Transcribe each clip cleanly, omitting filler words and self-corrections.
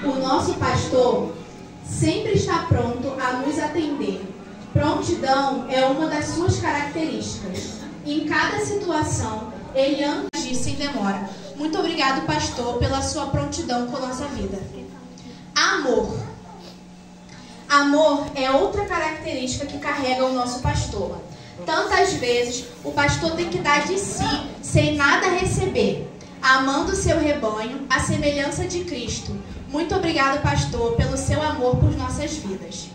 O nosso pastor sempre está pronto a nos atender. Prontidão é uma das suas características. Em cada situação, ele age sem demora. Muito obrigado, pastor, pela sua prontidão com a nossa vida. Amor. Amor é outra característica que carrega o nosso pastor. Tantas vezes, o pastor tem que dar de si sem nada receber, amando seu rebanho, à semelhança de Cristo. Muito obrigado, pastor, pelo seu amor por nossas vidas.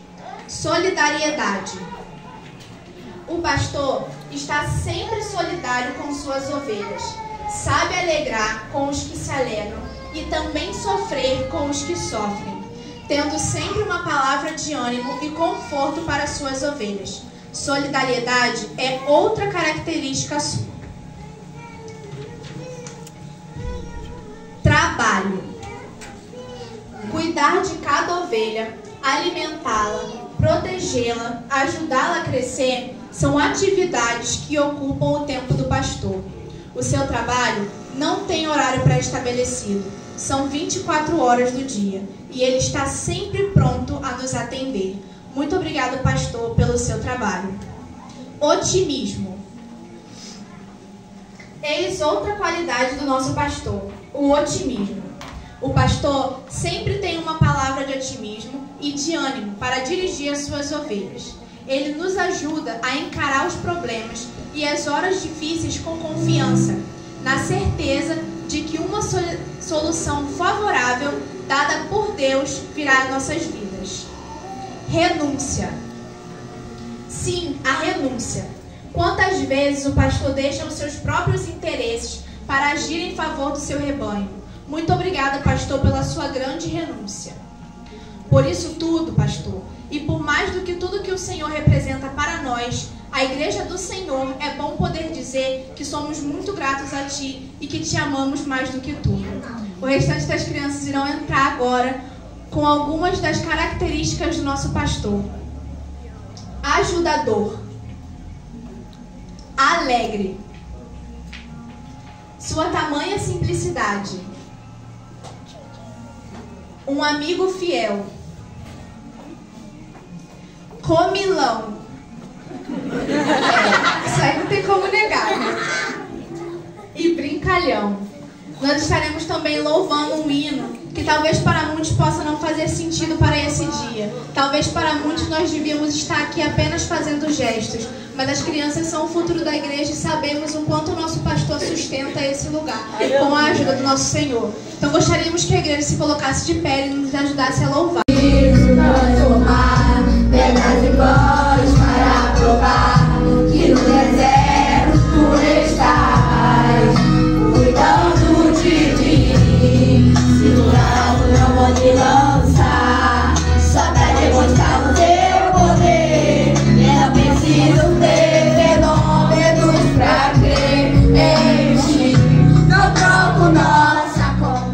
Solidariedade. O pastor está sempre solidário com suas ovelhas. Sabe alegrar com os que se alegram e também sofrer com os que sofrem, tendo sempre uma palavra de ânimo e conforto para suas ovelhas. Solidariedade é outra característica sua. Trabalho. Cuidar de cada ovelha, alimentá-la, protegê-la, ajudá-la a crescer, são atividades que ocupam o tempo do pastor. O seu trabalho não tem horário pré-estabelecido. São 24 horas do dia e ele está sempre pronto a nos atender. Muito obrigado, pastor, pelo seu trabalho. Otimismo. Eis outra qualidade do nosso pastor, o otimismo. O pastor sempre tem uma palavra de otimismo e de ânimo para dirigir as suas ovelhas. Ele nos ajuda a encarar os problemas e as horas difíceis com confiança, na certeza de que uma solução favorável dada por Deus virá às nossas vidas. Renúncia. Sim, a renúncia. Quantas vezes o pastor deixa os seus próprios interesses para agir em favor do seu rebanho? Muito obrigada, pastor, pela sua grande renúncia. Por isso tudo, pastor, e por mais do que tudo que o Senhor representa para nós, a Igreja do Senhor, é bom poder dizer que somos muito gratos a Ti e que Te amamos mais do que tudo. O restante das crianças irão entrar agora com algumas das características do nosso pastor. Ajudador. Alegre. Sua tamanha simplicidade. Um amigo fiel. Comilão. Isso aí não tem como negar, né? E brincalhão. Nós estaremos também louvando um hino que talvez para muitos possa não fazer sentido para esse dia. Talvez para muitos nós devíamos estar aqui apenas fazendo gestos, mas as crianças são o futuro da igreja e sabemos o quanto o nosso pastor sustenta esse lugar, com a ajuda do nosso Senhor. Então gostaríamos que a igreja se colocasse de pé e nos ajudasse a louvar. Pedras e pães para provar que no deserto tu estás cuidando de mim. Segurando não vou te lançar, só pra demonstrar o teu poder. Eu não preciso ter fenômenos pra crer em ti. Não troco nossa comunhão.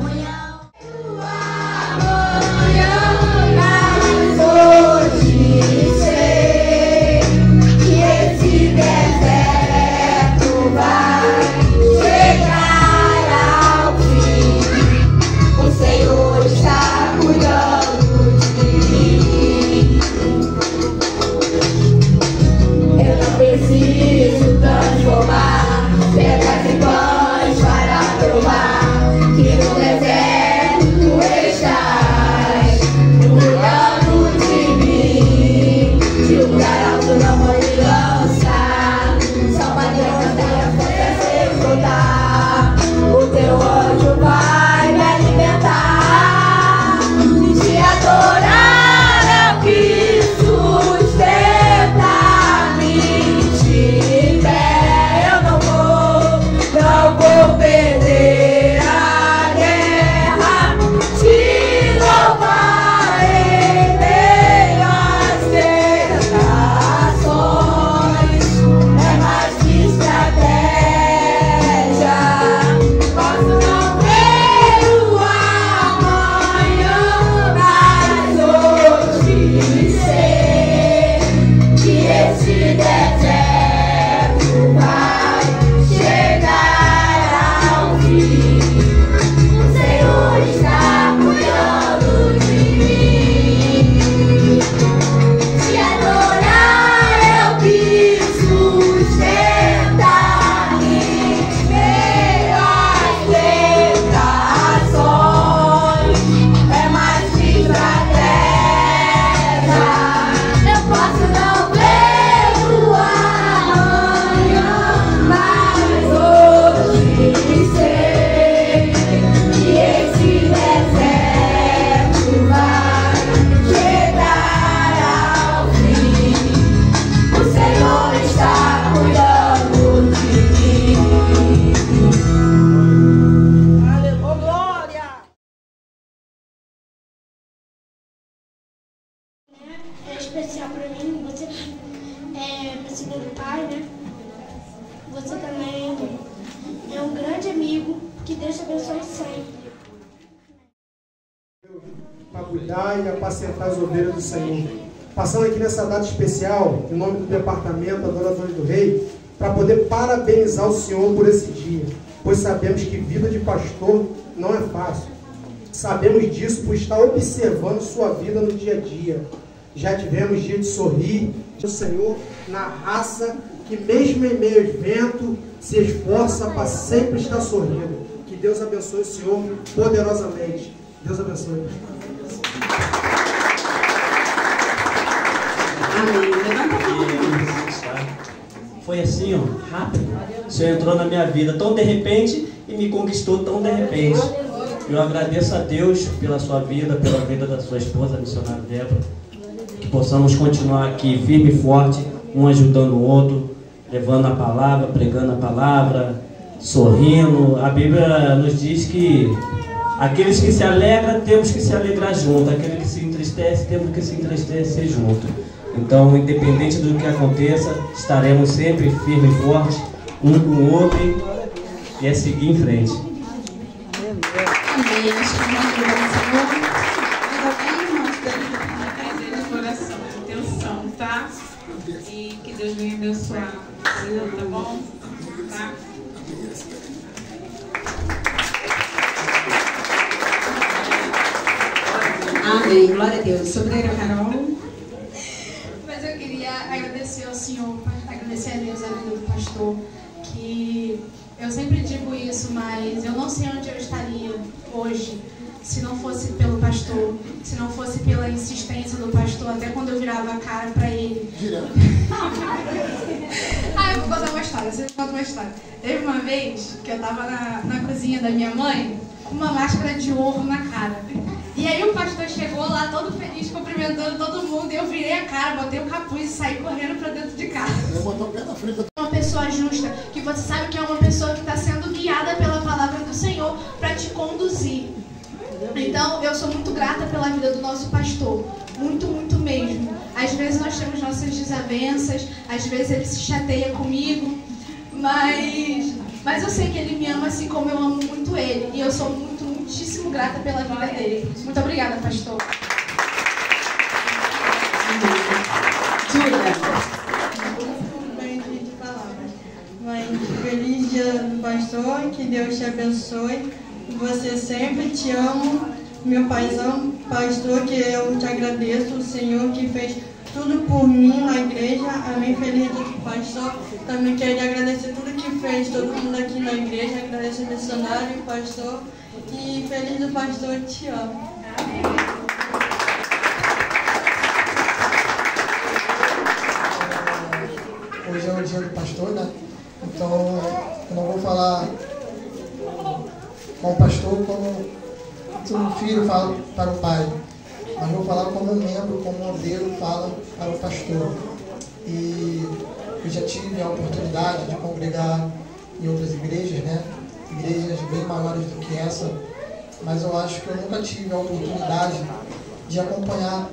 Perder a guerra. especial para mim. Você é meu segundo pai, né? Você também é um grande amigo. Que Deus te abençoe sempre. Para cuidar e apacentar as ovelhas do Senhor. Passando aqui nessa data especial, em nome do Departamento Adoradores do Rei, para poder parabenizar o Senhor por esse dia, pois sabemos que vida de pastor não é fácil. Sabemos disso por estar observando sua vida no dia a dia. Já tivemos dia de sorrir o Senhor na raça que mesmo em meio ao vento se esforça para sempre estar sorrindo. Que Deus abençoe o Senhor poderosamente. Deus abençoe. Amém. Foi assim, ó, rápido. O Senhor entrou na minha vida tão de repente e me conquistou tão de repente. Eu agradeço a Deus pela sua vida, pela vida da sua esposa, a missionária Débora. Que possamos continuar aqui firme e forte, um ajudando o outro, levando a palavra, pregando a palavra, sorrindo. A Bíblia nos diz que aqueles que se alegram, temos que se alegrar junto. Aquele que se entristece, temos que se entristecer junto. Então, independente do que aconteça, estaremos sempre firmes e fortes, um com o outro, e é seguir em frente. Amém. Acho que nós louvamos o Senhor. Ainda bem, irmãos, da de coração, de intenção, tá? E que Deus venha abençoar, tá bom? Tá? Amém. Glória a Deus. Sobreira Carol. Mas eu queria agradecer ao Senhor, agradecer a Deus a vida do pastor, que eu sempre digo isso, mas eu não sei onde eu estaria hoje se não fosse pelo pastor, se não fosse pela insistência do pastor, até quando eu virava a cara para ele. Eu vou contar uma história, vocês contam uma história. Teve uma vez que eu tava na cozinha da minha mãe com uma máscara de ovo na cara. E aí o pastor chegou lá todo feliz, cumprimentando todo mundo, e eu virei a cara, botei o capuz e saí correndo pra dentro de casa. Uma pessoa justa, que você sabe que é uma pessoa que está sendo guiada pela palavra do Senhor para te conduzir. Então, eu sou muito grata pela vida do nosso pastor. Muito, muito mesmo. Às vezes nós temos nossas desavenças, às vezes ele se chateia comigo, mas eu sei que ele me ama assim como eu amo muito ele. E eu sou muitíssimo grata pela vida dele. Muito obrigada, pastor. Mãe, feliz dia do pastor, que Deus te abençoe. Você sempre te amo, meu paizão, pastor, que eu te agradeço, o Senhor que fez tudo por mim na igreja. Amém. Feliz dia do pastor. Também quero agradecer tudo que fez, todo mundo aqui na igreja. Agradeço o missionário, o pastor. E feliz do pastor, te amo. Amém. Hoje é o dia do pastor, né? Então, eu não vou falar com o pastor como um filho fala para o pai, mas vou falar como um membro, como um modelo fala para o pastor. E eu já tive a oportunidade de congregar em outras igrejas, né? Igrejas bem maiores do que essa, mas eu acho que eu nunca tive a oportunidade de acompanhar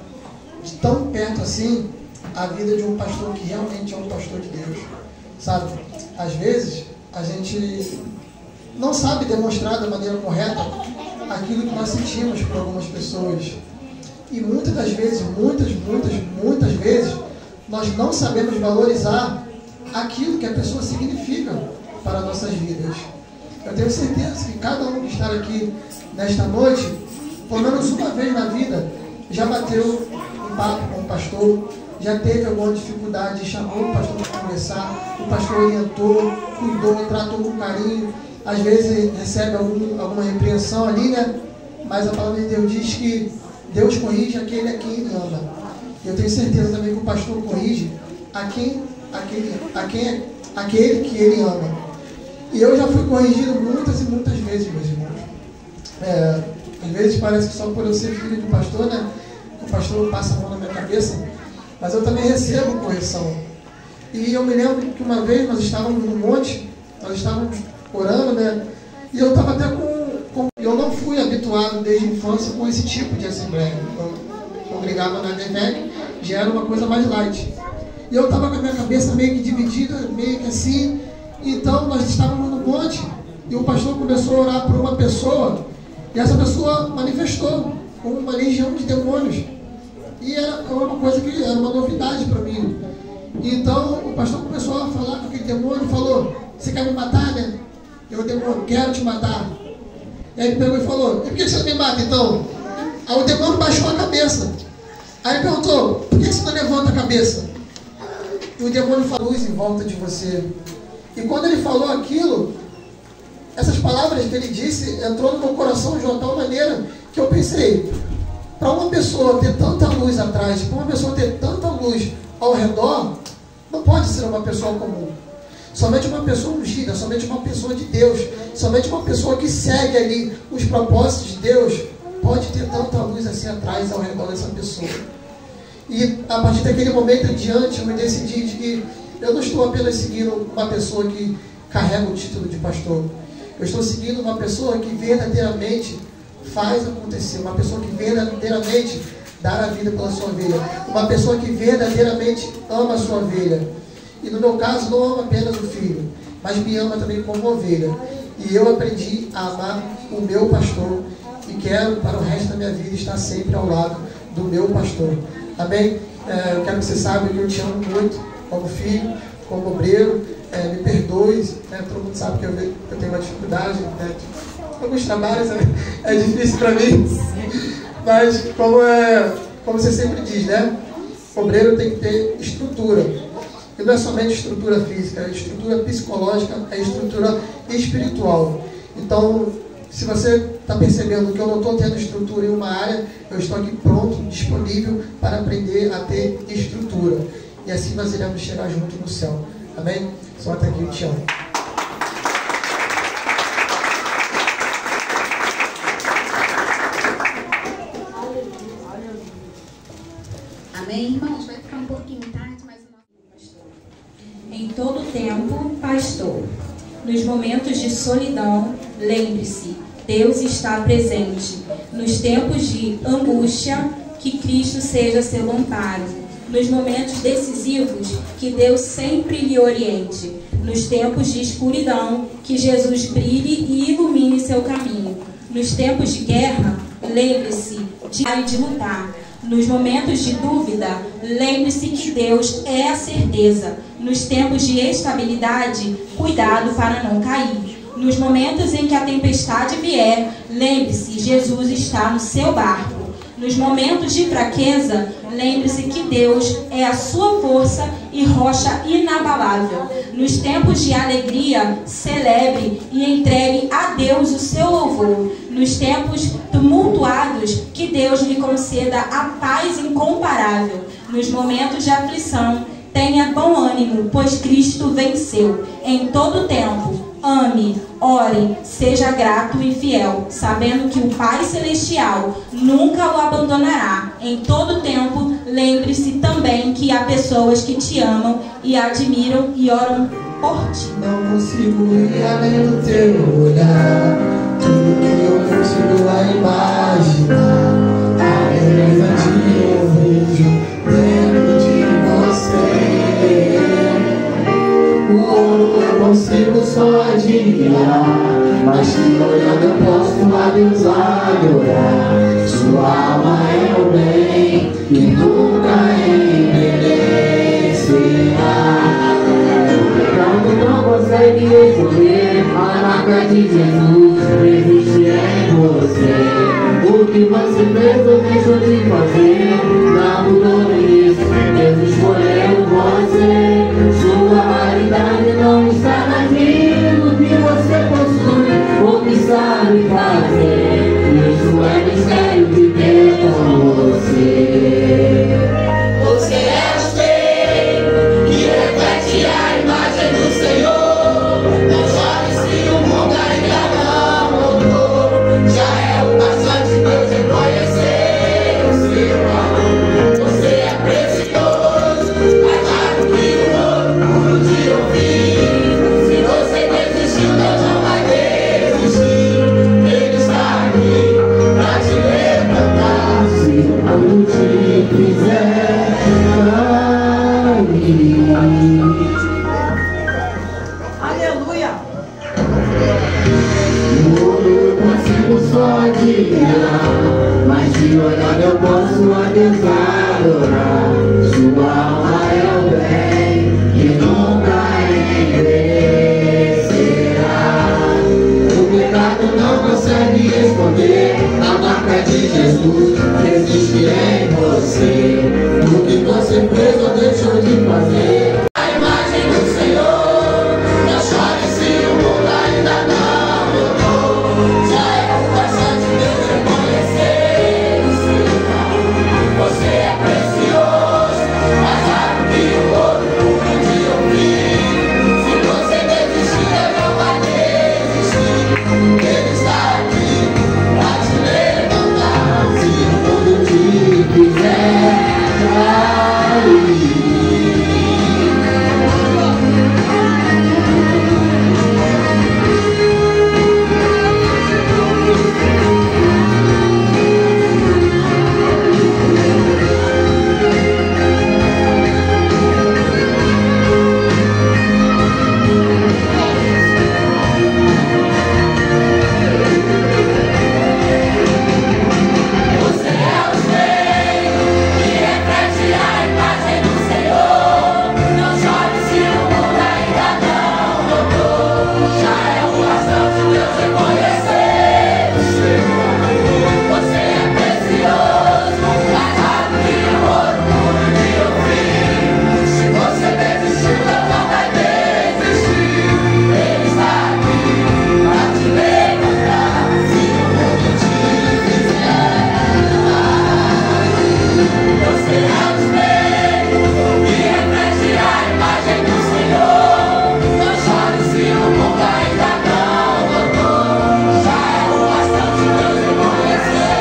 de tão perto assim a vida de um pastor que realmente é um pastor de Deus, sabe? Às vezes a gente não sabe demonstrar da maneira correta aquilo que nós sentimos por algumas pessoas, e muitas das vezes, muitas vezes nós não sabemos valorizar aquilo que a pessoa significa para nossas vidas. Eu tenho certeza que cada um que está aqui nesta noite, pelo menos uma vez na vida, já bateu um papo com o pastor, já teve alguma dificuldade, chamou o pastor para conversar, o pastor orientou, cuidou, tratou com carinho, às vezes recebe alguma repreensão ali, né? Mas a palavra de Deus diz que Deus corrige aquele a quem ele ama. Eu tenho certeza também que o pastor corrige aquele que ele ama. E eu já fui corrigido muitas e muitas vezes, meus irmãos. Às vezes parece que só por eu ser filho do pastor, né? O pastor passa a mão na minha cabeça, mas eu também recebo correção. E eu me lembro que uma vez nós estávamos no monte, nós estávamos orando, né? E eu estava até eu não fui habituado desde a infância com esse tipo de assembleia. Eu congregava na DEVEC já era uma coisa mais light. E eu estava com a minha cabeça meio que dividida, meio que assim. Então nós estávamos no monte e o pastor começou a orar por uma pessoa e essa pessoa manifestou com uma legião de demônios. E era uma coisa que era uma novidade para mim. Então o pastor começou a falar com aquele demônio e falou: você quer me matar, né? Eu, demônio, quero te matar. E aí ele pegou e falou: e por que você não me mata então? Aí o demônio baixou a cabeça. Aí ele perguntou: por que você não levanta a cabeça? E o demônio falou: luz em volta de você. E quando ele falou aquilo, essas palavras que ele disse entrou no meu coração de uma tal maneira que eu pensei: para uma pessoa ter tanta luz atrás, para uma pessoa ter tanta luz ao redor, não pode ser uma pessoa comum. Somente uma pessoa ungida, somente uma pessoa de Deus, somente uma pessoa que segue ali os propósitos de Deus pode ter tanta luz assim atrás, ao redor dessa pessoa. E a partir daquele momento em diante, eu me decidi de que eu não estou apenas seguindo uma pessoa que carrega o título de pastor. Eu estou seguindo uma pessoa que verdadeiramente faz acontecer, uma pessoa que verdadeiramente dá a vida pela sua ovelha, uma pessoa que verdadeiramente ama a sua ovelha. E no meu caso, não ama apenas o filho, mas me ama também como ovelha. E eu aprendi a amar o meu pastor e quero para o resto da minha vida estar sempre ao lado do meu pastor. Amém? Eu quero que você saiba que eu te amo muito como filho, como obreiro. Me perdoe, né? Todo mundo sabe que eu tenho uma dificuldade, né? Alguns trabalhos é difícil para mim, mas como você sempre diz, né? O obreiro tem que ter estrutura. E não é somente estrutura física, é estrutura psicológica, é estrutura espiritual. Então, se você está percebendo que eu não estou tendo estrutura em uma área, eu estou aqui pronto, disponível para aprender a ter estrutura. E assim nós iremos chegar junto no céu. Amém? Só até aqui, eu te amo. Amém, irmãos? Vai ficar um pouquinho tarde, mas o nosso pastor. Em todo tempo, pastor. Nos momentos de solidão, lembre-se, Deus está presente. Nos tempos de angústia, que Cristo seja seu amparo. Nos momentos decisivos, que Deus sempre lhe oriente. Nos tempos de escuridão, que Jesus brilhe e ilumine seu caminho. Nos tempos de guerra, lembre-se de lutar. Nos momentos de dúvida, lembre-se que Deus é a certeza. Nos tempos de estabilidade, cuidado para não cair. Nos momentos em que a tempestade vier, lembre-se, Jesus está no seu barco. Nos momentos de fraqueza, lembre-se que Deus é a sua força e rocha inabalável. Nos tempos de alegria, celebre e entregue a Deus o seu louvor. Nos tempos tumultuados, que Deus lhe conceda a paz incomparável. Nos momentos de aflição, tenha bom ânimo, pois Cristo venceu. Em todo tempo, ame, ore, seja grato e fiel, sabendo que o Pai Celestial nunca o abandonará. Em todo tempo, lembre-se também que há pessoas que te amam e admiram e oram por ti. Não consigo ir além do teu olhar, tudo que eu consigo imaginar, a beleza que eu vejo dentro de você. O ouro eu consigo só admirar, mas que olhando eu posso a Deus adorar. Sua alma é o bem que nunca envelhecerá. O pecado não consegue esconder a marca de Jesus, existe em você. O que você fez ou deixou de fazer, não mudou isso, Deus escolheu você. Sua validade não está naquilo que você possui ou que sabe fazer. Isso é mistério de Deus com você. Você é o ser que reflete a imagem do Senhor. Não chore se o mundo ainda não mudou. Já é o bastante Deus reconhecer o seu amor. Você é precioso, mais raro que o ouro de ouvir. Se você desistiu, Deus não vai desistir. Ele está aqui pra te levantar. Se o mundo te quiser adorando eu posso abençoar, adorar. Sua alma é o bem que nunca envelhecerá. O pecado não consegue esconder a marca de Jesus que existe em você. O que você fez ou deixou de fazer. A imagem do Senhor, não chore se o mundo ainda não mudou. Já é bastante Deus reconhecer o seu nome. Você é precioso, mais raro que o ouro puro de ouvir. Se você desistir, eu não vai desistir. Ele está aqui pra te levantar. Se o mundo te quiser trair. Você é o rei que reflete a imagem do Senhor. Não chore se o mundo ainda não mudou. Já é o bastante Deus reconhecer o seu nome. Você é precioso, mais raro que o ouro puro de ouvir. Se você desistiu, não vai desistir. Ele está aqui pra te levantar. Se o mundo te quiser. Você é o espelho que reflete a imagem do Senhor. Não chore se o mundo ainda não mudou. Já é o bastante Deus reconhecer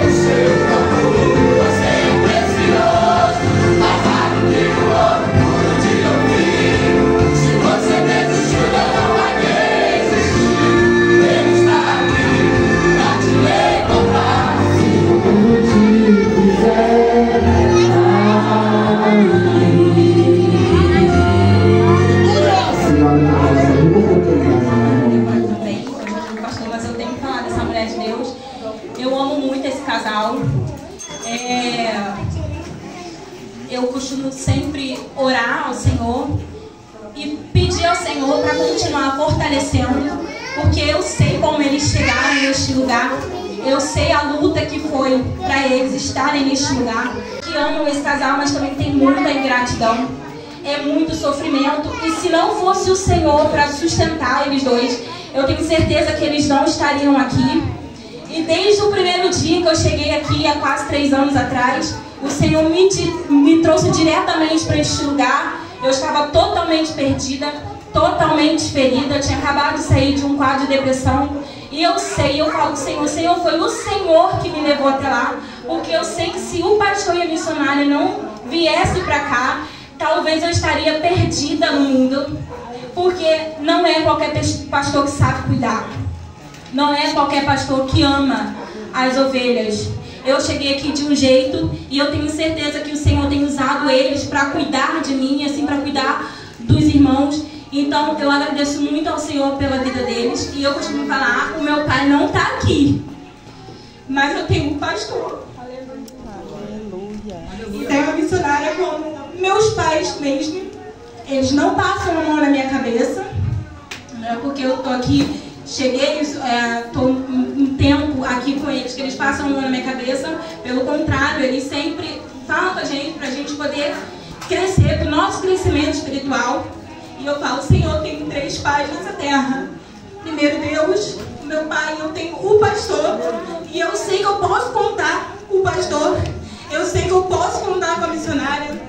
o seu nome. Você é precioso, mais raro que o ouro puro de ouvir. Se você desistiu, não vai desistir. Ele está aqui pra te levantar. Se o mundo te quiser. Também, pastor, mas eu tenho que falar dessa mulher de Deus. Eu amo muito esse casal. Eu costumo sempre orar ao Senhor e pedir ao Senhor para continuar fortalecendo, porque eu sei como eles chegaram neste lugar. Eu sei a luta que foi para eles estarem neste lugar. Que amam esse casal, mas também tem muita ingratidão. É muito sofrimento. E se não fosse o Senhor para sustentar eles dois, eu tenho certeza que eles não estariam aqui. E desde o primeiro dia que eu cheguei aqui, há quase 3 anos atrás, o Senhor me trouxe diretamente para este lugar. Eu estava totalmente perdida, totalmente ferida. Eu tinha acabado de sair de um quadro de depressão. E eu sei, eu falo, Senhor, foi o Senhor que me levou até lá. Porque eu sei que se o pastor e a missionária não viesse para cá, talvez eu estaria perdida no mundo. Porque não é qualquer pastor que sabe cuidar. Não é qualquer pastor que ama as ovelhas. Eu cheguei aqui de um jeito e eu tenho certeza que o Senhor tem usado eles para cuidar de mim, assim, para cuidar dos irmãos. Então, eu agradeço muito ao Senhor pela vida deles. E eu costumo falar, o meu pai não está aqui, mas eu tenho um pastor. E tenho uma missionária como meus pais mesmo. Eles não passam a mão na minha cabeça, não é porque eu tô aqui, cheguei, estou um tempo aqui com eles, que eles passam a mão na minha cabeça. Pelo contrário, eles sempre falam com a gente, para a gente poder crescer, para o nosso crescimento espiritual. E eu falo, Senhor, eu tenho 3 pais nessa terra. Primeiro Deus, o meu pai, eu tenho o pastor. E eu sei que eu posso contar com o pastor. Eu sei que eu posso contar com a missionária.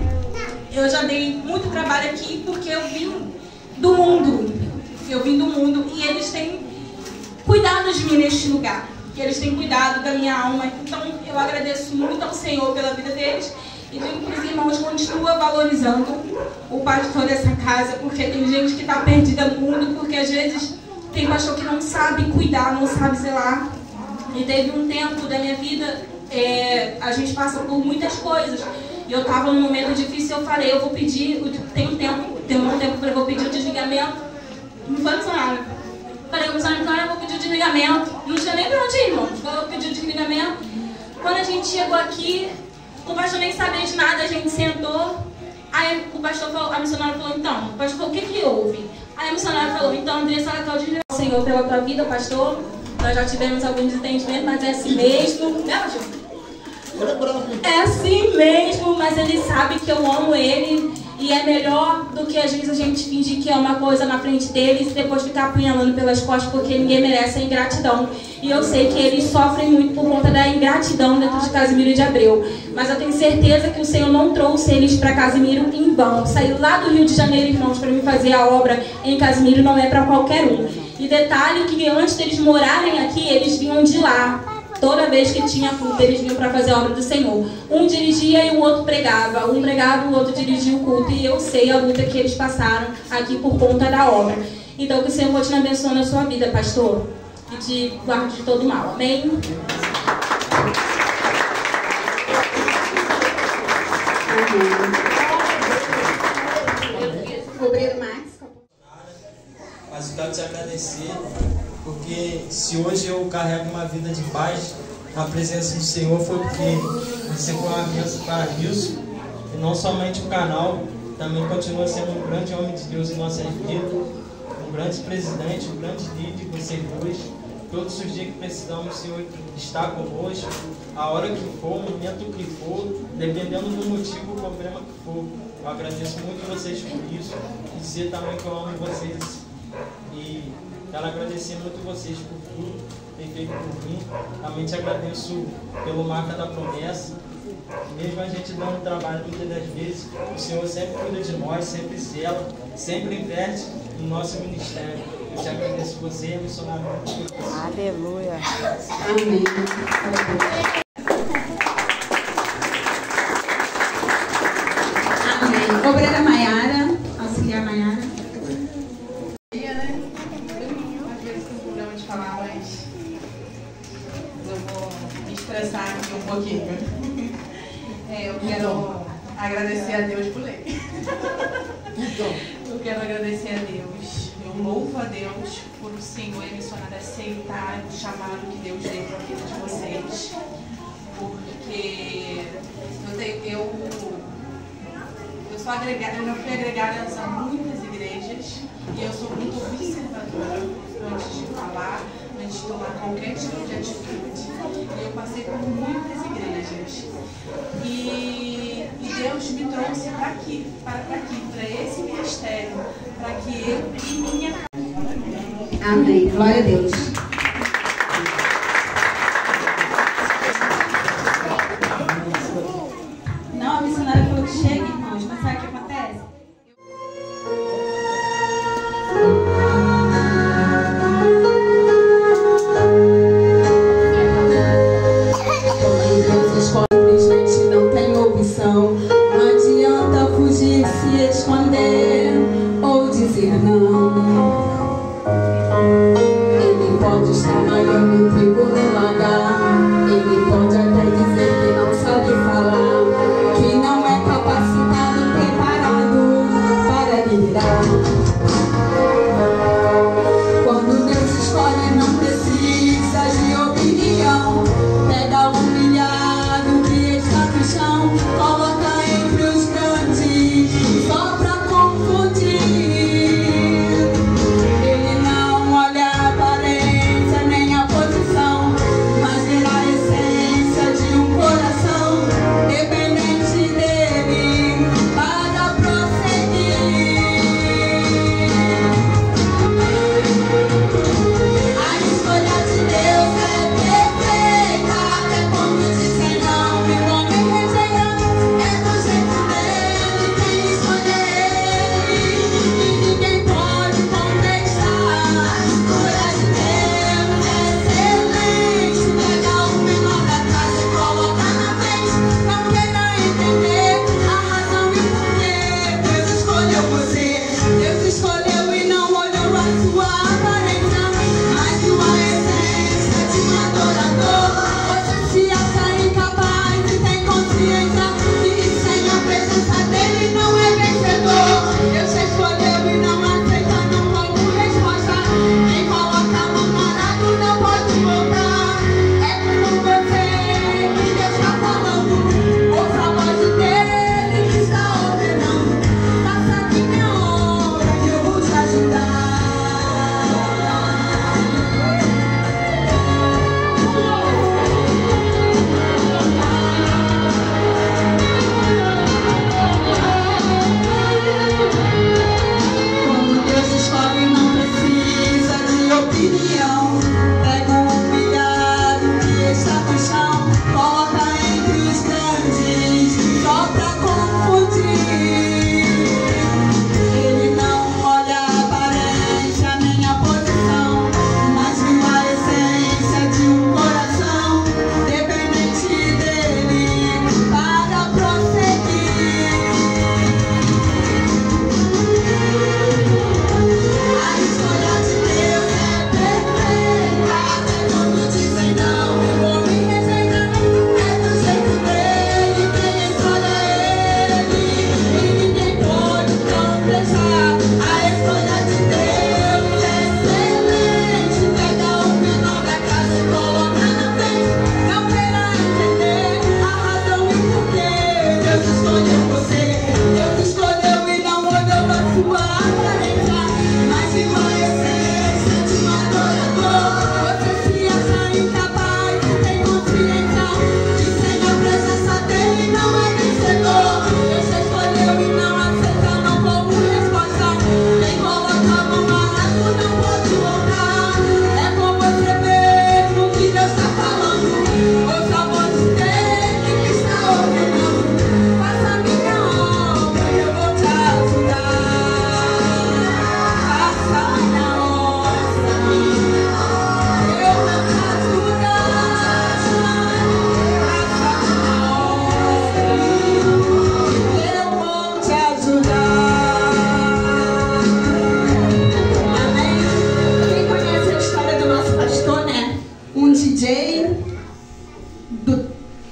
Eu já dei muito trabalho aqui porque eu vim do mundo. Eu vim do mundo e eles têm cuidado de mim neste lugar. E eles têm cuidado da minha alma. Então eu agradeço muito ao Senhor pela vida deles. E digo para os irmãos, continua valorizando o pastor dessa casa, porque tem gente que está perdida no mundo, porque às vezes tem pastor que não sabe cuidar, não sabe zelar. E teve um tempo da minha vida, a gente passa por muitas coisas. E eu estava num momento difícil, eu falei, eu vou pedir, tem um tempo, eu vou pedir o desligamento. Não foi missionário. Falei, missionário, eu vou pedir o desligamento. Não tinha nem para onde ir, irmãos. Eu vou pedir o desligamento. Quando a gente gente chegou aqui, o pastor nem sabia de nada, a gente sentou. Aí o pastor falou, a missionária falou, então, pastor, o que houve? Aí a missionária falou, então, Andressa, ela quer o dinheiro do Senhor pela tua vida, pastor. Nós já tivemos alguns desentendimentos, mas é assim mesmo. Né, pastor? É assim mesmo, mas ele sabe que eu amo ele. E é melhor do que às vezes a gente fingir que é uma coisa na frente deles e depois ficar apunhalando pelas costas, porque ninguém merece a ingratidão. E eu sei que eles sofrem muito por conta da ingratidão dentro de Casimiro e de Abreu. Mas eu tenho certeza que o Senhor não trouxe eles para Casimiro em vão. Sair lá do Rio de Janeiro, irmãos, para me fazer a obra em Casimiro não é para qualquer um. E detalhe que antes deles morarem aqui, eles vinham de lá. Toda vez que tinha culto, eles vinham para fazer a obra do Senhor. Um dirigia e o outro pregava. Um pregava e o outro dirigia o culto. E eu sei a luta que eles passaram aqui por conta da obra. Então, que o Senhor continue abençoando a sua vida, pastor. E te guarde de todo mal. Amém? Obreiro Max. Mas eu quero te agradecer, porque se hoje eu carrego uma vida de paz na presença do Senhor, foi porque você foi uma bênção para isso. E não somente o canal, também continua sendo um grande homem de Deus em nossas vidas, um grande presidente, um grande líder, vocês dois. Todos os dias que precisamos, o Senhor está conosco, a hora que for, o momento que for, dependendo do motivo, o problema que for. Eu agradeço muito vocês por isso, e dizer também que eu amo vocês. E quero agradecer muito vocês por tudo que tem feito por mim. Também te agradeço pelo Marca da Promessa. Mesmo a gente dando trabalho muitas das vezes, o Senhor sempre cuida de nós, sempre zela, sempre investe no nosso ministério. Eu te agradeço você, missionário. Aleluia. Amém. Amém. Obreira Maiara, auxiliar Maiara. Às vezes tem problema de falar, mas eu vou me estressar aqui um pouquinho. Eu quero agradecer a Deus por ler. Eu quero agradecer a Deus. Eu louvo a Deus por o Senhor e a missionária aceitar o chamado que Deus deu para a vida de vocês. Porque eu sou agregada, eu fui agregada a muitas igrejas e eu sou muito observadora antes de falar, antes de tomar qualquer tipo de atitude. E eu passei por muitas igrejas. E Deus me trouxe para aqui, para esse ministério, para que eu e minha casa. Amém. Glória a Deus. Não, a missionária falou que chega, irmãos, mas sabe o que acontece? Não tem opção, não adianta fugir, se esconder ou dizer não. Ele pode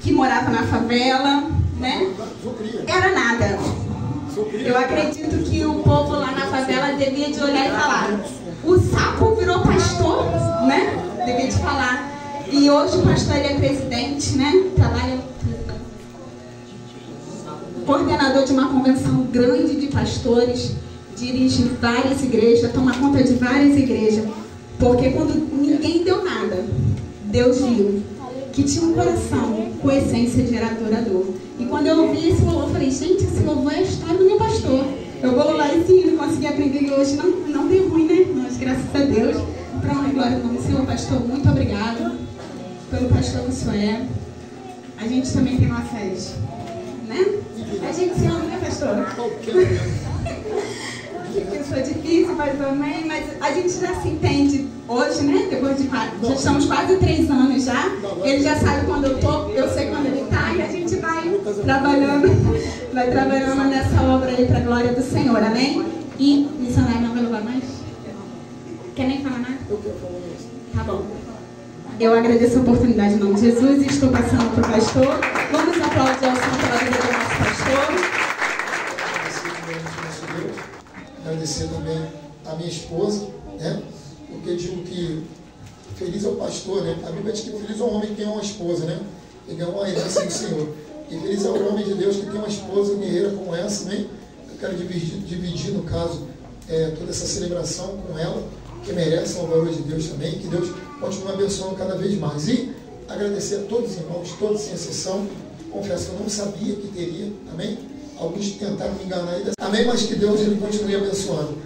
que morava na favela, né? Era nada. Eu acredito que o povo lá na favela devia de olhar e falar: o sapo virou pastor, né? Devia de falar. E hoje o pastor ele é presidente, né? Trabalha coordenador de uma convenção grande de pastores, dirige várias igrejas, toma conta de várias igrejas. Porque quando ninguém deu nada, Deus viu que tinha um coração com essência de adorador. E quando eu ouvi esse louvor, eu falei: gente, esse louvor é a história do meu pastor. Eu vou louvar esse hino, consegui aprender e hoje não deu ruim, né? Mas graças a Deus, para honra e glória do nome do Senhor. Pastor, muito obrigado pelo pastor que o senhor é. A gente também tem nossas, né? A gente se ama, né, pastor? Que foi difícil, pastor, amém, mas a gente já se entende hoje, né? Depois de já estamos quase 3 anos já. Ele já sabe quando eu tô, eu sei quando ele tá, e a gente vai trabalhando nessa obra aí para a glória do Senhor, amém? E missionário não vai louvar mais? Quer nem falar nada? Tá bom. Eu agradeço a oportunidade em nome de Jesus e estou passando para o pastor. Vamos aplaudir ao Senhor pela vida do nosso pastor. Agradecer também a minha esposa, né? Porque eu digo que feliz é o pastor, né? A Bíblia diz que feliz é o homem que tem uma esposa, né? Ele é uma herança do Senhor. E feliz é o homem de Deus que tem uma esposa guerreira como essa, né? Eu quero dividir no caso, toda essa celebração com ela, que merece o valor de Deus também, que Deus continue abençoando cada vez mais. E agradecer a todos os irmãos, todos sem exceção. Confesso que eu não sabia que teria, amém? Alguns tentaram me enganar ainda. Amém, mas que Deus ele continue abençoando.